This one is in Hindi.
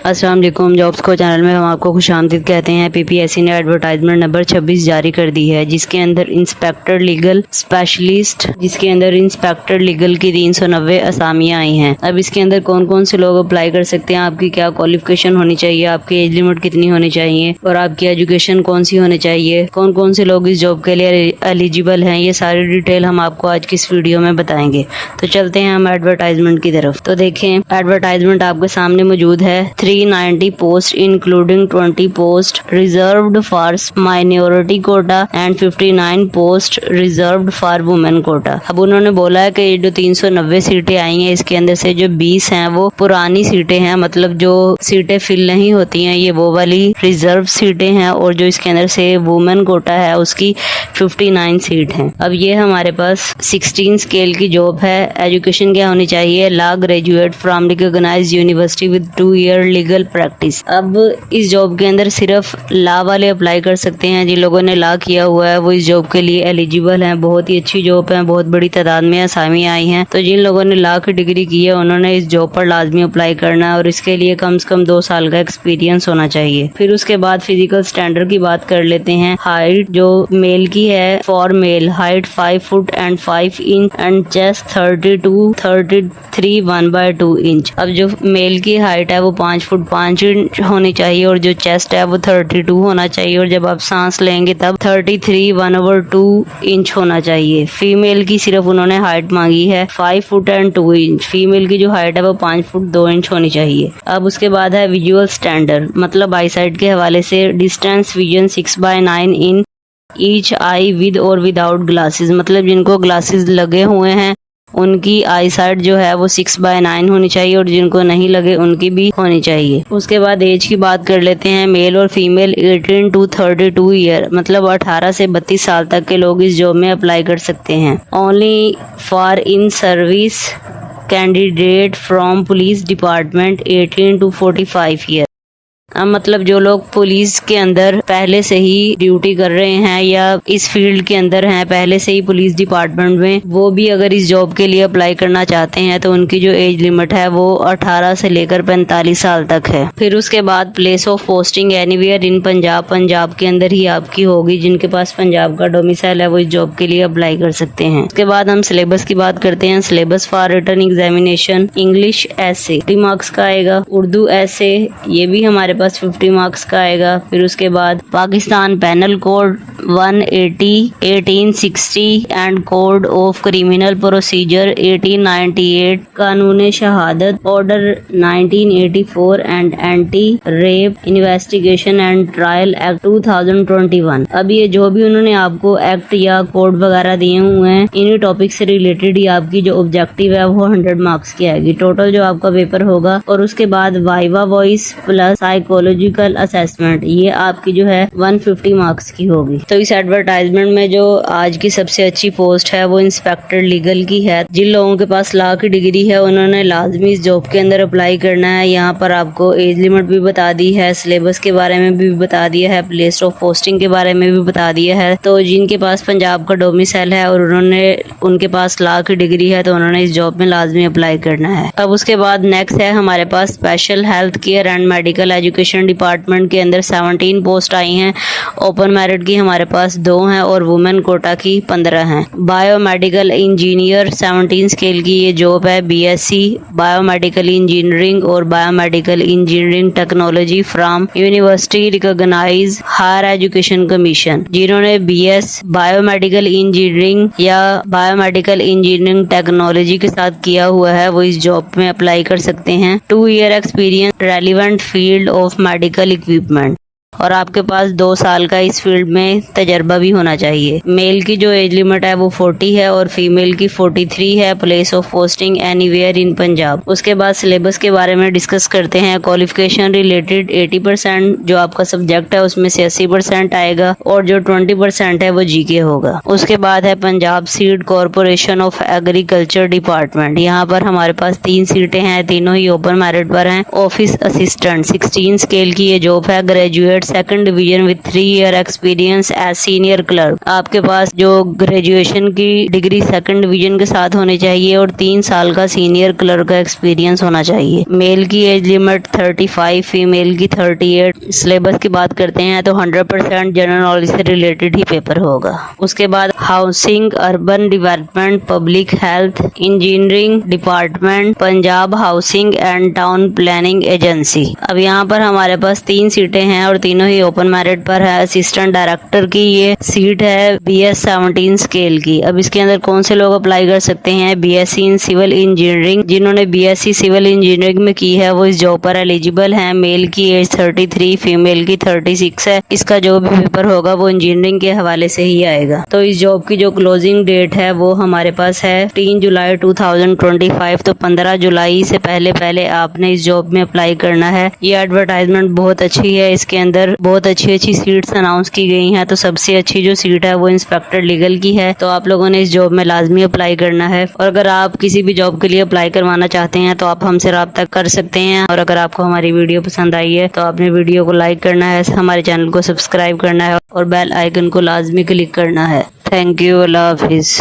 अस्सलाम वालेकुम। जॉब्स को चैनल में हम आपको खुशामदीद कहते हैं। पीपीएससी ने एडवर्टाइजमेंट नंबर 26 जारी कर दी है, जिसके अंदर इंस्पेक्टर लीगल स्पेशलिस्ट की 390 असामियाँ आई हैं। अब इसके अंदर कौन कौन से लोग अप्लाई कर सकते हैं, आपकी क्या क्वालिफिकेशन होनी चाहिए, आपकी एज लिमिट कितनी होनी चाहिए और आपकी एजुकेशन कौन सी होनी चाहिए, कौन कौन से लोग इस जॉब के लिए एलिजिबल हैं, ये सारी डिटेल हम आपको आज की इस वीडियो में बताएंगे। तो चलते हैं हम एडवर्टाइजमेंट की तरफ। तो देखें, एडवर्टाइजमेंट आपके सामने मौजूद है। 390 post including 20 post reserved for minority quota and 59 post reserved for women quota. अब उन्होंने बोला है कि ये जो 390 सीटें आई हैं, इसके अंदर से जो 20 हैं वो पुरानी सीटें हैं, मतलब जो सीटें फिल नहीं होती हैं, ये वो वाली रिजर्व सीटें हैं, और जो इसके अंदर से वुमेन कोटा है उसकी 59 सीट हैं। अब ये हमारे पास 16 स्केल की जॉब है। एजुकेशन क्या होनी चाहिए? Law graduate from recognized university with 2 year legal practice. अब इस जॉब के अंदर सिर्फ लॉ वाले अप्लाई कर सकते हैं। जिन लोगों ने लॉ किया हुआ है वो इस जॉब के लिए एलिजिबल हैं। बहुत ही अच्छी जॉब है, बहुत बड़ी तादाद में असामियाँ आई हैं। तो जिन लोगों ने लॉ की डिग्री की है उन्होंने इस जॉब पर लाजमी अप्लाई करना है, और इसके लिए कम से कम 2 साल का एक्सपीरियंस होना चाहिए। फिर उसके बाद फिजिकल स्टैंडर्ड की बात कर लेते हैं। हाइट जो मेल की है, for male height 5 foot and 5 inch and chest 33 1/2 inch. अब जो मेल की हाइट है वो 5 फुट 5 इंच होनी चाहिए, और जो चेस्ट है वो 32 होना चाहिए, और जब आप सांस लेंगे तब 33 1/2 इंच होना चाहिए। फीमेल की सिर्फ उन्होंने हाइट मांगी है 5 फुट एंड 2 इंच। फीमेल की जो हाइट है वो 5 फुट 2 इंच होनी चाहिए। अब उसके बाद है विजुअल स्टैंडर्ड, मतलब आई साइट के हवाले से distance vision 6/9 in each I with और विदाउट ग्लासेस, मतलब जिनको ग्लासेस लगे हुए हैं उनकी आई साइट जो है वो 6/9 होनी चाहिए, और जिनको नहीं लगे उनकी भी होनी चाहिए। उसके बाद एज की बात कर लेते हैं। मेल और फीमेल 18 to 32 ईयर, मतलब 18 से 32 साल तक के लोग इस जॉब में अप्लाई कर सकते हैं। Only for in service candidate from police department 18 to 45 year. मतलब जो लोग पुलिस के अंदर पहले से ही ड्यूटी कर रहे हैं या इस फील्ड के अंदर हैं पहले से ही पुलिस डिपार्टमेंट में, वो भी अगर इस जॉब के लिए अप्लाई करना चाहते हैं तो उनकी जो एज लिमिट है वो 18 से लेकर 45 साल तक है। फिर उसके बाद place of posting anywhere in Punjab, Punjab के अंदर ही आपकी होगी। जिनके पास पंजाब का डोमिसाइल है वो इस जॉब के लिए अप्लाई कर सकते हैं। उसके बाद हम सिलेबस की बात करते हैं। Syllabus for written examination, English ऐसे 50 मार्क्स का आएगा, उर्दू ऐसे ये भी हमारे पास 50 मार्क्स का आएगा। फिर उसके बाद Pakistan penal code 180 1860 and code of criminal procedure 1898, Qanun Shahadat order 1984 and anti rape investigation and trial act 2021। अब ये जो भी उन्होंने आपको एक्ट या कोड वगैरह दिए हुए हैं, इन्हीं टॉपिक से रिलेटेड ही आपकी जो ऑब्जेक्टिव है वो 100 मार्क्स की आएगी टोटल जो आपका पेपर होगा। और उसके बाद viva voice plus psychological assessment, ये आपकी जो है 150 मार्क्स की होगी। तो इस एडवर्टाइजमेंट में जो आज की सबसे अच्छी पोस्ट है वो इंस्पेक्टर लीगल की है। जिन लोगों के पास लॉ की डिग्री है उन्होंने लाजमी इस जॉब के अंदर अप्लाई करना है। यहाँ पर आपको एज लिमिट भी बता दी है, सिलेबस के बारे में भी बता दिया है, प्लेस ऑफ पोस्टिंग के बारे में भी बता दिया है। तो जिनके पास पंजाब का डोमिसाइल है और उनके पास लॉ की डिग्री है तो उन्होंने इस जॉब में लाजमी अप्लाई करना है। अब उसके बाद नेक्स्ट है हमारे पास special health care and medical education department के अंदर 17 पोस्ट आई हैं। ओपन मेरिट की हमारे पास 2 हैं और वुमेन कोटा की 15 हैं। बायोमेडिकल इंजीनियर 17 स्केल की ये जॉब है। बीएससी बायोमेडिकल इंजीनियरिंग और biomedical engineering technology from university recognize higher education commission. जिन्होंने बीएस बायोमेडिकल इंजीनियरिंग या बायोमेडिकल इंजीनियरिंग टेक्नोलॉजी के साथ किया हुआ है वो इस जॉब में अप्लाई कर सकते हैं। 2 year experience relevant field of medical equipment, और आपके पास 2 साल का इस फील्ड में तजर्बा भी होना चाहिए। मेल की जो एज लिमिट है वो 40 है और फीमेल की 43 है। Place of posting anywhere in Punjab. उसके बाद सिलेबस के बारे में डिस्कस करते हैं। क्वालिफिकेशन रिलेटेड 80% जो आपका सब्जेक्ट है उसमें से 80% आएगा, और जो 20% है वो जीके होगा। उसके बाद है Punjab seed corporation of agriculture department. यहाँ पर हमारे पास 3 सीटें हैं, तीनों ही ओपन मेरिट पर हैं। ऑफिस असिस्टेंट 16 स्केल की ये जॉब है। Graduate second division with 3 year experience as senior clerk. आपके पास जो ग्रेजुएशन की डिग्री सेकंड डिवीजन के साथ होनी चाहिए और 3 साल का सीनियर क्लर्क का एक्सपीरियंस होना चाहिए। मेल की एज लिमिट 35, फीमेल की 38। सिलेबस की बात करते हैं तो 100% जनरल नॉलेज से रिलेटेड ही पेपर होगा। उसके बाद housing, urban development, public health, engineering department, Punjab housing and town planning agency. अब यहाँ पर हमारे पास 3 सीटें हैं और तीनों ही ओपन मेरिट पर है। असिस्टेंट डायरेक्टर की ये सीट है BS 17 स्केल की। अब इसके अंदर कौन से लोग अप्लाई कर सकते हैं? BSc इन सिविल इंजीनियरिंग, जिन्होंने BSc सिविल इंजीनियरिंग में की है वो इस जॉब पर एलिजिबल हैं। मेल की एज 33, फीमेल की 36 है। इसका जो भी पेपर होगा वो इंजीनियरिंग के हवाले से ही आएगा। तो इस जॉब की जो क्लोजिंग डेट है वो हमारे पास है 3 जुलाई 2025। तो 15 जुलाई से पहले आपने इस जॉब में अप्लाई करना है। ये एडवर्टाइजमेंट बहुत अच्छी है, इसके अंदर बहुत अच्छी सीट्स अनाउंस की गई हैं। तो सबसे अच्छी जो सीट है वो इंस्पेक्टर लीगल की है। तो आप लोगों ने इस जॉब में लाजमी अप्लाई करना है। और अगर आप किसी भी जॉब के लिए अप्लाई करवाना चाहते हैं तो आप हमसे राब्ता कर सकते हैं। और अगर आपको हमारी वीडियो पसंद आई है तो आपने वीडियो को लाइक करना है, हमारे चैनल को सब्सक्राइब करना है और बेल आइकन को लाजमी क्लिक करना है। Thank you. Allah Hafiz.